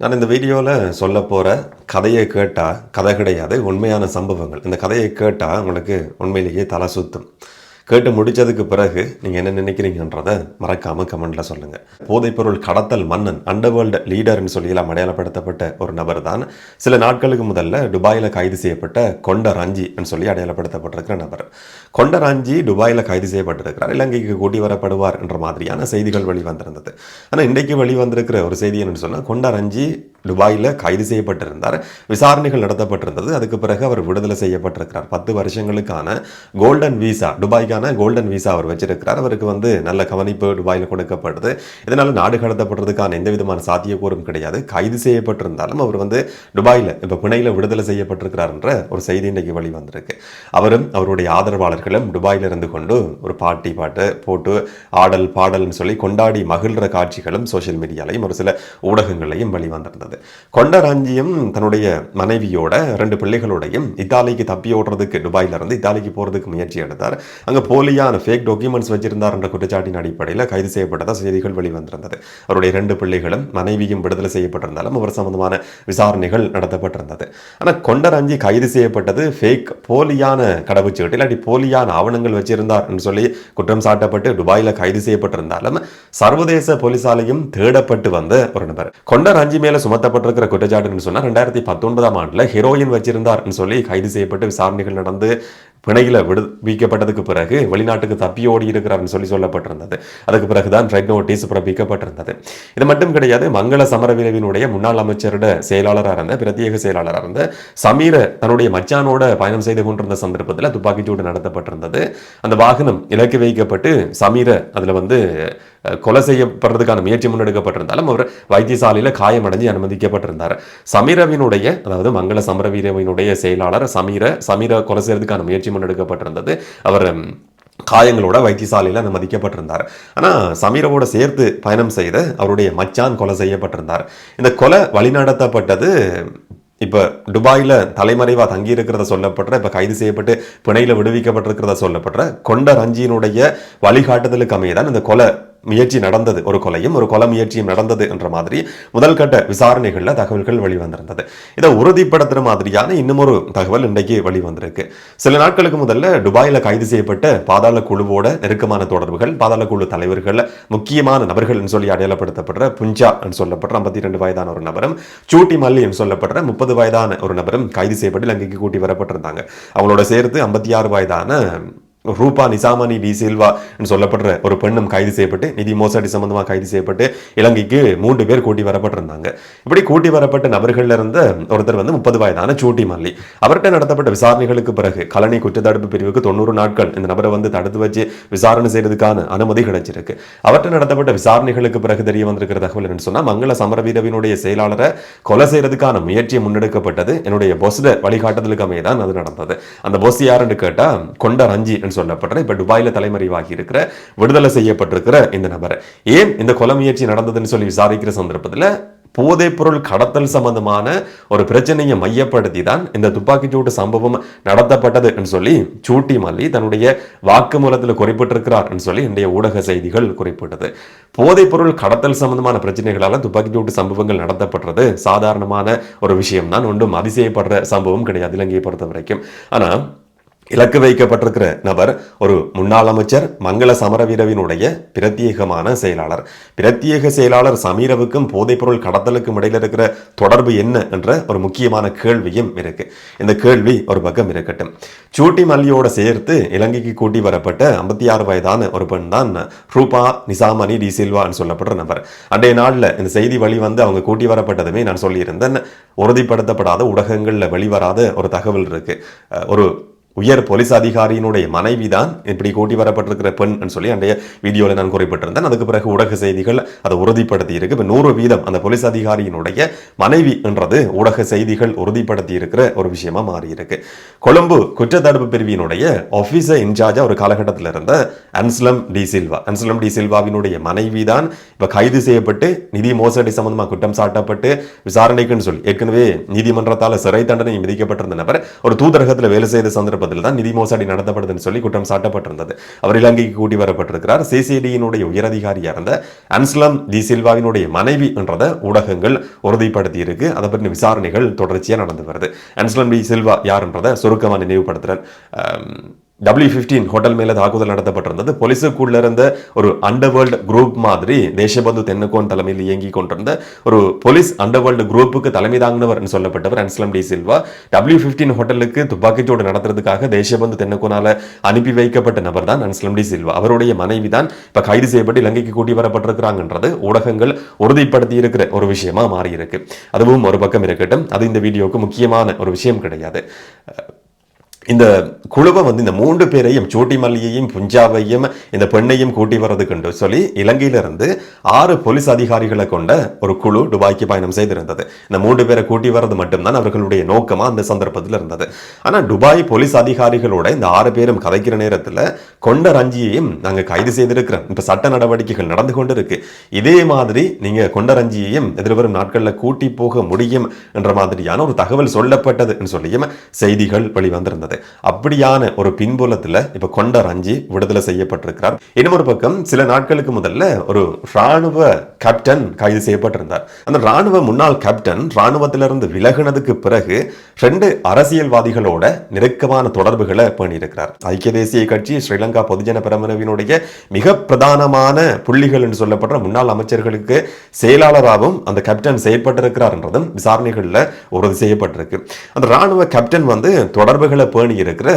நான் இந்த வீடியோவில் சொல்ல போகிற கதையை கேட்டால் கதை கிடையாது, உண்மையான சம்பவங்கள். இந்த கதையை கேட்டால் உங்களுக்கு உண்மையிலேயே தலை சுத்தும். கேட்டு முடித்ததுக்கு பிறகு நீங்கள் என்ன நினைக்கிறீங்கன்றதை மறக்காமல் கமெண்டில் சொல்லுங்கள். போதைப்பொருள் கடத்தல் மன்னன், அண்டர்வேர்ல்டு லீடர்னு சொல்லியெல்லாம் அடையாளப்படுத்தப்பட்ட ஒரு நபர் தான் சில நாட்களுக்கு முதல்ல துபாயில் கைது செய்யப்பட்ட கொண்டராஞ்சின்னு சொல்லி அடையாளப்படுத்தப்பட்டிருக்கிற நபர். கொண்டராஞ்சி துபாயில் கைது செய்யப்பட்டிருக்கிறார். இலங்கைக்கு கூட்டி வரப்படுவார் என்ற மாதிரியான செய்திகள் வெளிவந்திருந்தது. ஆனால் இன்றைக்கு வெளிவந்திருக்கிற ஒரு செய்தி என்னன்னு சொன்னால், கொண்டராஞ்சி துபாயில் கைது செய்யப்பட்டிருந்தார், விசாரணைகள் நடத்தப்பட்டிருந்தது. அதுக்கு பிறகு அவர் விடுதலை செய்யப்பட்டிருக்கிறார். 10 வருஷங்களுக்கான கோல்டன் வீசா, துபாய்க்கான கோல்டன் வீசா அவர் வச்சிருக்கிறார். அவருக்கு நல்ல கவனிப்பு துபாயில் கொடுக்கப்படுது. இதனால நாடு கடத்தப்படுறதுக்கான எந்த விதமான சாத்தியக்கூறும் கிடையாது. கைது செய்யப்பட்டிருந்தாலும் அவர் துபாயில் இப்போ பிணையில் விடுதலை செய்யப்பட்டிருக்கிறார் என்ற ஒரு செய்தி இன்றைக்கு வெளிவந்திருக்கு. அவரும் அவருடைய ஆதரவாளர்களும் துபாயில் இருந்து கொண்டு ஒரு பாட்டு போட்டு ஆடல் பாடல்னு சொல்லி கொண்டாடி மகிழ்கிற காட்சிகளும் சோசியல் மீடியாலையும் ஒரு சில ஊடகங்களையும் வெளிவந்திருந்தது. கொண்டராஞ்சியும் தன்னுடைய மனைவியோட 2 பிள்ளைகளோடையும் இத்தாலிக்கு தப்பி ஓடுறதுக்கு துபாயிலிருந்து இத்தாலிக்கு போறதுக்கு முயற்சி எடுத்தார். அங்க போலியான ஃபேக் டாக்குமெண்ட்ஸ் வச்சிருந்தார் என்ற குற்றச்சாட்டின் அடிப்படையில் கைது செய்யப்பட்டதா செய்திகள் வெளிவந்திருந்தது. அவருடைய 2 பிள்ளைகளும் மனைவியும் விடுதலை செய்யப்பட்டிருந்தாலும் அவர் சம்பந்தமான விசாரணைகள் நடத்தப்பட்டிருந்தது. ஆனால் கொண்டராஞ்சி கைது செய்யப்பட்டது ஃபேக், போலியான கடவுச்சீட்டு இல்லாட்டி போலியான ஆவணங்கள் வச்சிருந்தார் என்று சொல்லி குற்றம் சாட்டப்பட்டு துபாயில் கைது செய்யப்பட்டிருந்தாலும் சர்வதேச போலீசாலையும் தேடப்பட்டு வந்த ஒரு நபர். கொண்டராஞ்சி மேல சுமத்தப்பட்டிருக்கிற குற்றச்சாட்டுன்னு சொன்னா 2019ஆம் ஆண்டுல ஹெரோயின் வச்சிருந்தார் சொல்லி கைது செய்யப்பட்டு விசாரணைகள் நடந்து பிணையில விடுவிக்கப்பட்டதுக்கு பிறகு வெளிநாட்டுக்கு தப்பி ஓடி இருக்கிறார்னு சொல்லி சொல்லப்பட்டிருந்தது. அதுக்கு பிறகுதான் ரெட் நோட்டீஸ் பிறப்பிக்கப்பட்டிருந்தது. இது மட்டும் கிடையாது, மங்கள சமரவீரவினுடைய முன்னாள் அமைச்சரோட செயலாளராக இருந்த, பிரத்யேக செயலாளராக இருந்த சமீர தன்னுடைய மச்சானோட பயணம் செய்து கொண்டிருந்த சந்தர்ப்பத்தில் துப்பாக்கிச்சூடு நடத்தப்பட்டிருந்தது. அந்த வாகனம் இலக்கு வைக்கப்பட்டு சமீர அதுல கொலை செய்யப்படுறதுக்கான முயற்சி முன்னெடுக்கப்பட்டிருந்தாலும் அவர் வைத்தியசாலையில காயமடைஞ்சு அனுமதிக்கப்பட்டிருந்தார். சமீரவினுடைய, அதாவது மங்கள சமரவீரவினுடைய செயலாளர் சமீர கொலை செய்யறதுக்கான முயற்சி முன்னெடுக்கப்பட்டிருந்தது. அவர் காயங்களோட வைத்தியசாலையில் அனுமதிக்கப்பட்டிருந்தார். ஆனால் சமீரவோட சேர்த்து பயணம் செய்த அவருடைய மச்சான் கொலை செய்யப்பட்டிருந்தார். இந்த கொலை வழிநடத்தப்பட்டது இப்போ துபாயில் தலைமறைவாக தங்கியிருக்கிறத சொல்லப்படுற, இப்போ கைது செய்யப்பட்டு பிணையில் விடுவிக்கப்பட்டிருக்கிறத சொல்லப்படுற கொண்டராஞ்சியினுடைய வழிகாட்டுதலுக்கு அமையதான் இந்த கொலை முயற்சி நடந்தது. ஒரு கொலை முயற்சியும் நடந்தது என்ற மாதிரி முதல் கட்ட விசாரணைகள்ல தகவல்கள் வெளிவந்திருந்தது. இதை உறுதிப்படுத்துற மாதிரியான இன்னும் ஒரு தகவல் இன்றைக்கு வெளிவந்திருக்கு. சில நாட்களுக்கு முதல்ல துபாயில கைது செய்யப்பட்ட பாதாள குழுவோட நெருக்கமான தொடர்புகள், பாதாள குழு தலைவர்கள், முக்கியமான நபர்கள் சொல்லி அடையாளப்படுத்தப்படுற புஞ்சா சொல்லப்படுற 52 வயதான ஒரு நபரும், சூட்டி மல்லி சொல்லப்படுற 30 வயதான ஒரு நபரும் கைது செய்யப்பட்டு இலங்கைக்கு கூட்டி வரப்பட்டிருந்தாங்க. அவங்களோட சேர்த்து 56 வயதான ரூபா நிசாமணி டி சில்வா சொல்லப்படுற ஒரு பெண்ணும் கைது செய்யப்பட்டு நிதி மோசடி சம்பந்தமாக கைது செய்யப்பட்டு இலங்கைக்கு 3 பேர் கூட்டி வரப்பட்டிருந்தாங்க. இப்படி கூட்டி வரப்பட்ட நபர்கள் இருந்த ஒருத்தர் 30 வயதான சூட்டி மல்லி. அவர்கிட்ட நடத்தப்பட்ட விசாரணைகளுக்கு பிறகு கலனி குற்றத்தடுப்பு பிரிவுக்கு 90 நாட்கள் இந்த நபரை தடுத்து வச்சு விசாரணை செய்யறதுக்கான அனுமதி கிடைச்சிருக்கு. அவர்கிட்ட நடத்தப்பட்ட விசாரணைகளுக்கு பிறகு தெரிய வந்திருக்கிற தகவல் என்னன்னு சொன்னா, மங்கள சமரவீரவினுடைய செயலாளரை கொலை செய்யறதுக்கான முயற்சி முன்னெடுக்கப்பட்டது என்னுடைய பொஸ்ட வழிகாட்டுதலுக்கு அமையதான் அது நடந்தது. அந்த பொஸ் யாருன்னு கேட்டா கொண்டராஞ்சி சொல்லப்படுற, இப்ப துபாயில தலைமறைவாகி இருக்கிற, விடுதலை செய்யப்பட்டிருக்கிற இந்த நபர். ஏன் இந்த கொலை முயற்சி நடந்ததுன்னு சொல்லி விசாரிக்கிற சந்தர்ப்பத்தில் போதைப்பொருள் கடத்தல் சம்பந்தமான ஒரு பிரச்சனையை மையப்படுத்தி தான் இந்த துப்பாக்கிச்சூட்டு சம்பவம் நடத்தப்பட்டது சொல்லி சூட்டி மல்லி தன்னுடைய வாக்குமூலத்தில் குறிப்பிட்டிருக்கிறார் சொல்லி இன்றைய ஊடக செய்திகள் குறிப்பிட்டது. போதைப்பொருள் கடத்தல் சம்பந்தமான பிரச்சனைகளால துப்பாக்கிச்சூட்டு சம்பவங்கள் நடத்தப்படுறது சாதாரணமான ஒரு விஷயம் தான், ஒன்றும் அதிசயப்படுற சம்பவம் கிடையாது இலங்கையை பொறுத்த வரைக்கும். ஆனா இலக்கு வைக்கப்பட்டிருக்கிற நபர் ஒரு முன்னாள் அமைச்சர், மங்கள சமரவீரவினுடைய பிரத்யேகமான செயலாளர். பிரத்யேக செயலாளர் சமீரவுக்கும் போதைப்பொருள் கடத்தலுக்கும் இடையில இருக்கிற தொடர்பு என்ன என்ற ஒரு முக்கியமான கேள்வியும் இருக்கு. இந்த கேள்வி ஒரு பக்கம் இருக்கட்டும். சூட்டி மல்லியோட சேர்த்து இலங்கைக்கு கூட்டி வரப்பட்ட 56 வயதான ஒரு பெண் தான் ரூபா நிசாமணி டி சில்வான்னு சொல்லப்படுற நபர். அன்றைய நாளில் இந்த செய்தி அவங்க கூட்டி வரப்பட்டதுமே நான் சொல்லியிருந்தேன், உறுதிப்படுத்தப்படாத ஊடகங்களில் வெளிவராத ஒரு தகவல் இருக்கு. ஒரு உயர் போலீஸ் அதிகாரியினுடைய மனைவி தான் இப்படி கூட்டி வரப்பட்டிருக்கிற பெண் சொல்லி அன்றைய வீடியோவில் நான் குறிப்பிட்டிருந்தேன். அதுக்கு பிறகு ஊடக செய்திகள் அதை உறுதிப்படுத்தி இருக்கு. இப்போ 100% அந்த போலீஸ் அதிகாரியினுடைய மனைவி என்றது ஊடக செய்திகள் உறுதிப்படுத்தி இருக்கிற ஒரு விஷயமா மாறி இருக்கு. கொழும்பு குற்றத்தடுப்பு பிரிவினுடைய ஆபீசர் இன்சார்ஜா ஒரு காலகட்டத்தில் இருந்த அன்ஸ்லம் டி சில்வாவினுடைய மனைவி தான் இப்ப கைது செய்யப்பட்டு நிதி மோசடி சம்பந்தமாக குற்றம் சாட்டப்பட்டு விசாரணைக்குன்னு சொல்லி ஏற்கனவே நீதிமன்றத்தால் சிறை தண்டனை விதிக்கப்பட்டிருந்த நபர் ஒரு தூதரகத்தில் வேலை செய்த சந்தர்ப்பத்தில் சந்தர்ப்பத்தில் தான் நிதி மோசடி நடத்தப்படுதுன்னு சொல்லி குற்றம் சாட்டப்பட்டிருந்தது. அவர் இலங்கைக்கு கூட்டி வரப்பட்டிருக்கிறார். சிசிடியினுடைய உயரதிகாரியா இருந்த அன்ஸ்லம் டி சில்வாவினுடைய மனைவி என்றதை ஊடகங்கள் உறுதிப்படுத்தி இருக்கு. அதை பற்றின விசாரணைகள் தொடர்ச்சியா நடந்து வருது. அன்ஸ்லம் டி சில்வா யாருன்றதை சுருக்கமாக நினைவுபடுத்துறேன். W15 ஹோட்டல் மேல தாக்குதல் நடத்தப்பட்டிருந்தது. போலீஸுக்குள்ள இருந்த ஒரு அண்டர்வேர்ல்டு குரூப் மாதிரி தேசபந்து தென்னகோன் தலைமையில் இயங்கி கொண்டிருந்த ஒரு போலீஸ் அண்டர்வேர்ல்டு குரூப்புக்கு தலைமை தாங்கினவர் சொல்லப்பட்டவர் அன்ஸ்லம் டி சில்வா. W15 ஹோட்டலுக்கு துப்பாக்கிச்சூடு நடத்துறதுக்காக தேசபந்து தென்னகோனால அனுப்பி வைக்கப்பட்ட நபர் தான் அன்ஸ்லம் டி சில்வா. அவருடைய மனைவி தான் இப்ப கைது செய்யப்பட்டு இலங்கைக்கு கூட்டி வரப்பட்டிருக்கிறாங்கன்றது ஊடகங்கள் உறுதிப்படுத்தி இருக்கிற ஒரு விஷயமா மாறி இருக்கு. அதுவும் ஒரு பக்கம் இருக்கட்டும், அது இந்த வீடியோவுக்கு முக்கியமான ஒரு விஷயம் கிடையாது. இந்த குழுவை இந்த 3 பேரையும் சோட்டி மல்லியையும் புஞ்சாவையும் இந்த பெண்ணையும் கூட்டி வர்றதுக்கு சொல்லி இலங்கையிலிருந்து 6 போலீஸ் அதிகாரிகளை கொண்ட ஒரு குழு துபாய்க்கு பயணம் செய்திருந்தது. இந்த 3 பேரை கூட்டி வர்றது மட்டும்தான் அவர்களுடைய நோக்கமா அந்த சந்தர்ப்பத்தில் இருந்தது. ஆனா துபாய் போலீஸ் அதிகாரிகளோட இந்த 6 பேரும் கதைக்கிற நேரத்தில் கொண்ட ரஞ்சியையும் நாங்க கைது செய்திருக்கிறோம், இப்ப சட்ட நடவடிக்கைகள் நடந்து கொண்டு இருக்கு, இதே மாதிரி நீங்க கொண்ட ரஞ்சியையும் எதிர்வரும் நாட்களில் கூட்டி போக முடியும் என்ற மாதிரியான ஒரு தகவல் சொல்லப்பட்டது சொல்லியும் செய்திகள் வெளிவந்திருந்தது. அப்படியான ஒரு பின்புலத்தில் இப்ப கொண்ட ரஞ்சி விடுதலை செய்யப்பட்டிருக்கிறார். இன்னொரு பக்கம் சில நாட்களுக்கு முதல்ல ஒரு ராணுவ கேப்டன் கைது செய்யப்பட்டிருந்தார். அந்த ராணுவ முன்னாள் கேப்டன் ராணுவத்திலிருந்து விலகினதுக்கு பிறகு 2 அரசியல்வாதிகளோட நெருக்கமான தொடர்புகளை பண்ணியிருக்கிறார். ஐக்கிய தேசிய கட்சி ஸ்ரீலங்கா பொதுஜன பெரமுனவினுடைய மிக பிரதானமான புள்ளிகள் என்று சொல்லப்படுற முன்னாள் அமைச்சர்களுக்கு செயலாளராகவும் அந்த கேப்டன் செயற்பட்டிருக்கிறார் என்றதும் விசாரணைகள்ல உறுதி செய்யப்பட்டிருக்கு. அந்த ராணுவ கேப்டன் தொடர்புகளை பேணி இருக்கிற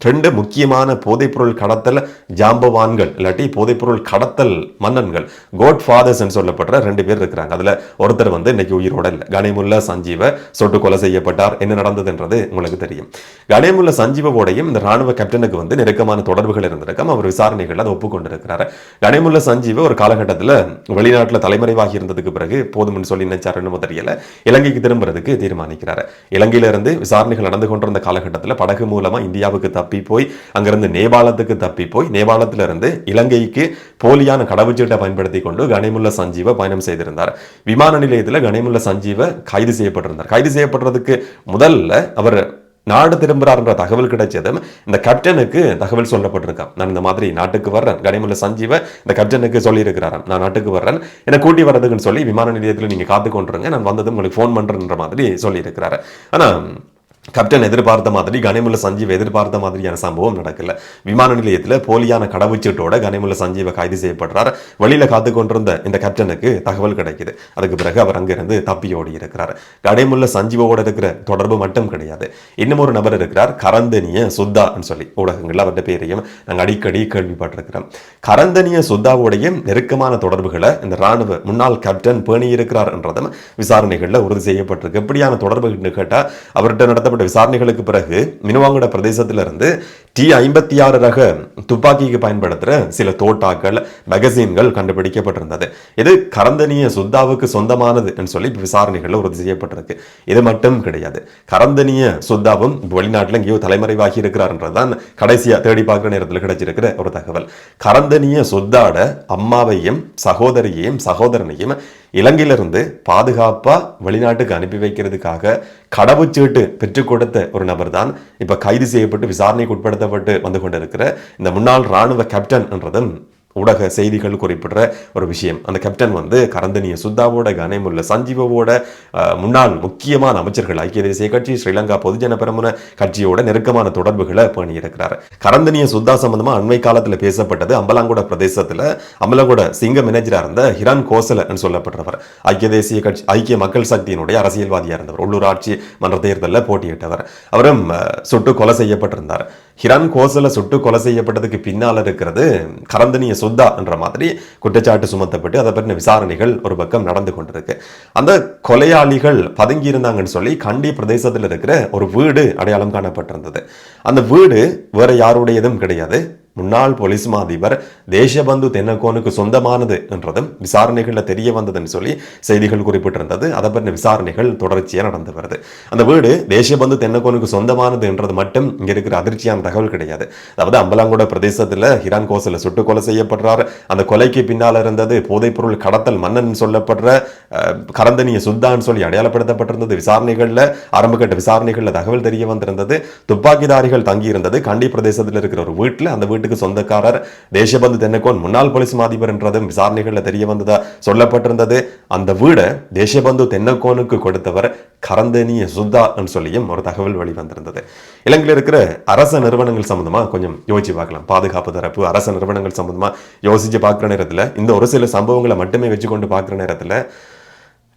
2 முக்கியமான போதைப்பொருள் கடத்தல் ஜாம்பவான்கள் இல்லாட்டி போதைப்பொருள் கடத்தல் மன்னன்கள், கோட் ஃபாதர்ஸ் சொல்லப்படுற 2 பேர் இருக்கிறாங்க. அதுல ஒருத்தர் இன்னைக்கு உயிரோட இல்லை. கனிமுல்லா சஞ்சீவ சுட்டு கொலை செய்யப்பட்டார். என்ன நடந்ததுன்றது உங்களுக்கு தெரியும். கனிமுல்லா சஞ்சீவோடையும் இந்த ராணுவ கேப்டனுக்கு நெருக்கமான தொடர்புகள் இருந்திருக்கும். அவர் விசாரணைகள் அதை ஒப்புக்கொண்டிருக்கிறார். கனிமுல்லா சஞ்சீவ ஒரு காலகட்டத்தில் வெளிநாட்டில் தலைமறைவாகி இருந்ததுக்கு பிறகு போதும்னு சொல்லி நினைச்சாருன்னு தெரியல, இலங்கைக்கு திரும்புறதுக்கு தீர்மானிக்கிறார். இலங்கையிலிருந்து விசாரணைகள் நடந்து கொண்டிருந்த காலகட்டத்தில் படகு மூலமா இந்தியாவுக்கு தப்பி போய் அங்கிருந்து நேபாளத்துக்கு தப்பி போய் நேபாளத்திலிருந்து இலங்கைக்கு போலியான கடவுச்சீட்டை பயன்படுத்தி கொண்டு கனிமுல்லா சஞ்சீவ பயணம் செய்திருந்தார். விமான நிலையத்தில் கனிமுல்லா சஞ்சீவ கைது செய்யப்பட்டிருந்தார். கைது செய்யப்படுறதுக்கு முதல்ல அவர் நாடு திரும்புறார் என்ற தகவல் கிடைச்சதும் இந்த கேப்டனுக்கு தகவல் சொல்லப்பட்டிருக்கான். நான் இந்த மாதிரி நாட்டுக்கு வர்றேன், கனிமுல்லா சஞ்சீவ இந்த கேப்டனுக்கு சொல்லி இருக்கிறாராம், நான் நாட்டுக்கு வர்றேன், என்னை கூட்டி வர்றதுக்குன்னு சொல்லி விமான நிலையத்தில் நீங்க காத்து கொண்டுருங்க, நான் வந்ததும் உங்களுக்கு போன் பண்றேன்ற மாதிரி சொல்லி இருக்கிறாரு. ஆனா கேப்டன் எதிர்பார்த்த மாதிரி கனிமுல்லா சஞ்சீவ் எதிர்பார்த்த மாதிரியான சம்பவம் நடக்கல. விமான நிலையத்தில் போலியான கடவுச்சீட்டோட கனிமுல்லா சஞ்சீவ கைது செய்யப்படுறார். வழியில காத்து கொண்டிருந்த இந்த கேப்டனுக்கு தகவல் கிடைக்குது. அதுக்கு பிறகு அவர் அங்கிருந்து தப்பி ஓடி இருக்கிறார். கனிமுல்லா சஞ்சீவோட இருக்கிற தொடர்பு மட்டும் கிடையாது, இன்னும் ஒரு நபர் இருக்கிறார், கரந்தனிய சுத்தான்னு சொல்லி ஊடகங்கள் அவருடைய பேரையும் நாங்கள் அடிக்கடி கேள்விப்பட்டிருக்கிறோம். கரந்தனிய சுத்தாவோடைய நெருக்கமான தொடர்புகளை இந்த ராணுவ முன்னாள் கேப்டன் பேணி இருக்கிறார் என்றதும் விசாரணைகள்ல உறுதி செய்யப்பட்டிருக்கு. எப்படியான தொடர்பு கேட்டா அவர்கிட்ட நடத்த விசாரணைகளுக்கு பிறகு மினுவாங்கட பிரதேசத்திலிருந்து T56 ரக துப்பாக்கிக்கு பயன்படுத்துற சில தோட்டாக்கள் மேகசின்கள் கண்டுபிடிக்கப்பட்டிருந்தது. இது கரந்தனிய சுத்தாவுக்கு சொந்தமானது சொல்லி விசாரணைகள் உறுதி செய்யப்பட்டிருக்கு. இது மட்டும் கிடையாது, கரந்தனிய சுத்தாவும் வெளிநாட்டில் எங்கேயோ தலைமறைவாகி இருக்கிறார்ன்றதுதான் கடைசியா தேடி பார்க்கிற நேரத்தில் கிடைச்சிருக்கிற ஒரு தகவல். கரந்தனிய சுத்தாட அம்மாவையும் சகோதரியையும் சகோதரனையும் இலங்கையிலிருந்து பாதுகாப்பா வெளிநாட்டுக்கு அனுப்பி வைக்கிறதுக்காக கடவுச்சீட்டு பெற்றுக் கொடுத்த ஒரு நபர் தான் இப்ப கைது செய்யப்பட்டு விசாரணைக்கு உட்படுத்தப்பட்டு வந்து கொண்டிருக்கிற இந்த முன்னாள் ராணுவ கேப்டன் என்றதும் ஊடக செய்திகள் குறிப்பிடுற ஒரு விஷயம். அந்த கேப்டன் கரந்தனிய சுத்தாவோட கனிமுல்லா சஞ்சீவோட முன்னாள் முக்கியமான அமைச்சர்கள் ஐக்கிய தேசிய கட்சி ஸ்ரீலங்கா பொதுஜன பெரமுன கட்சியோட நெருக்கமான தொடர்புகளை பண்ணி இருக்கிறார். கரந்தனிய சுத்தா சம்பந்தமா அண்மை காலத்தில் பேசப்பட்டது அம்பலாங்கோட பிரதேசத்தில் அம்பலாங்கோட சிங்க மேனேஜரா இருந்த ஹிரான் கோசல சொல்லப்படுறவர். ஐக்கிய தேசிய கட்சி ஐக்கிய மக்கள் சக்தியினுடைய அரசியல்வாதியா இருந்தவர். உள்ளூராட்சி மன்ற தேர்தலில் போட்டியிட்டவர். அவரும் சுட்டு கொலை செய்யப்பட்டிருந்தார். ஹிரான் கோசல சுட்டு கொலை செய்யப்பட்டதுக்கு பின்னால் இருக்கிறது கரந்தனிய சுத்தா என்ற மாதிரி குற்றச்சாட்டு சுமத்தப்பட்டு அதை பற்றின விசாரணைகள் ஒரு பக்கம் நடந்து கொண்டிருக்கு. அந்த கொலையாளிகள் பதுங்கி இருந்தாங்கன்னு சொல்லி கண்டி பிரதேசத்தில் இருக்கிற ஒரு வீடு அடையாளம் காணப்பட்டிருந்தது. அந்த வீடு வேற யாருடையதும் கிடையாது, முன்னாள் போலீஸ் மா அதிபர் தேசபந்து தென்னக்கோனுக்கு சொந்தமானது என்றதும் விசாரணைகளில் தெரிய வந்ததுன்னு சொல்லி செய்திகள் குறிப்பிட்டிருந்தது. அதை பற்றின விசாரணைகள் தொடர்ச்சியாக நடந்து வருது. அந்த வீடு தேசபந்து தென்னக்கோனுக்கு சொந்தமானது என்றது மட்டும் இங்க இருக்கிற அதிர்ச்சியான தகவல் கிடையாது. அதாவது அம்பலாங்கோட பிரதேசத்தில் ஹிரான் கோசல சுட்டு கொலை செய்யப்படுறார். அந்த கொலைக்கு பின்னால் இருந்தது போதைப்பொருள் கடத்தல் மன்னன் சொல்லப்படுற கரந்தனிய சுல்தான் சொல்லி அடையாளப்படுத்தப்பட்டிருந்தது. விசாரணைகளில் ஆரம்பகட்ட விசாரணைகளில் தகவல் தெரிய வந்திருந்தது. துப்பாக்கிதாரிகள் தங்கியிருந்தது கண்டி பிரதேசத்தில் இருக்கிற ஒரு வீட்டில். அந்த வீட்டுக்கு சொந்தக்காரர் தேசபந்து தென்னக்கோன் முன்னாள் போலீஸ் அதிபர் என்றதும் விசாரணைகளில் தெரிய வந்ததா சொல்லப்பட்டிருந்தது. அந்த வீடை தேசபந்து தென்னக்கோனுக்கு கொடுத்தவர் கரந்தனிய சுல்தா சொல்லியும் ஒரு தகவல் வெளிவந்திருந்தது. இலங்கையில் இருக்கிற அரச நிறுவனங்கள் சம்பந்தமா கொஞ்சம் யோசிச்சு பார்க்கலாம். பாதுகாப்பு தரப்பு அரச நிறுவனங்கள் சம்பந்தமா யோசிச்சு பார்க்குற நேரத்தில் இந்த ஒரு சில சம்பவங்களை மட்டுமே வச்சுக்கொண்டு பார்க்குற நேரத்தில்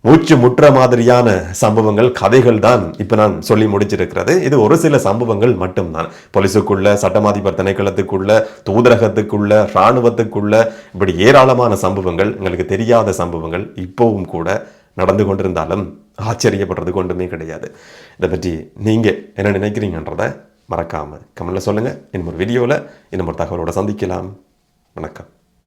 மூச்சு முற்ற மாதிரியான சம்பவங்கள் கதைகள் தான் இப்ப நான் சொல்லி முடிச்சிருக்கிறது. இது ஒரு சில சம்பவங்கள் மட்டும்தான். போலீஸுக்குள்ள, சட்டமாதிபர் திணைக்களத்துக்குள்ள, தூதரகத்துக்குள்ள, இராணுவத்துக்குள்ள இப்படி ஏராளமான சம்பவங்கள், எங்களுக்கு தெரியாத சம்பவங்கள் இப்பவும் கூட நடந்து கொண்டிருந்தாலும் ஆச்சரியப்படுறது கொண்டுமே கிடையாது. இதை பற்றி நீங்க என்ன நினைக்கிறீங்கன்றத மறக்காம கமெண்ட்ல சொல்லுங்க. இன்னும் ஒரு வீடியோல இன்னும் ஒரு தகவலோட சந்திக்கலாம். வணக்கம்.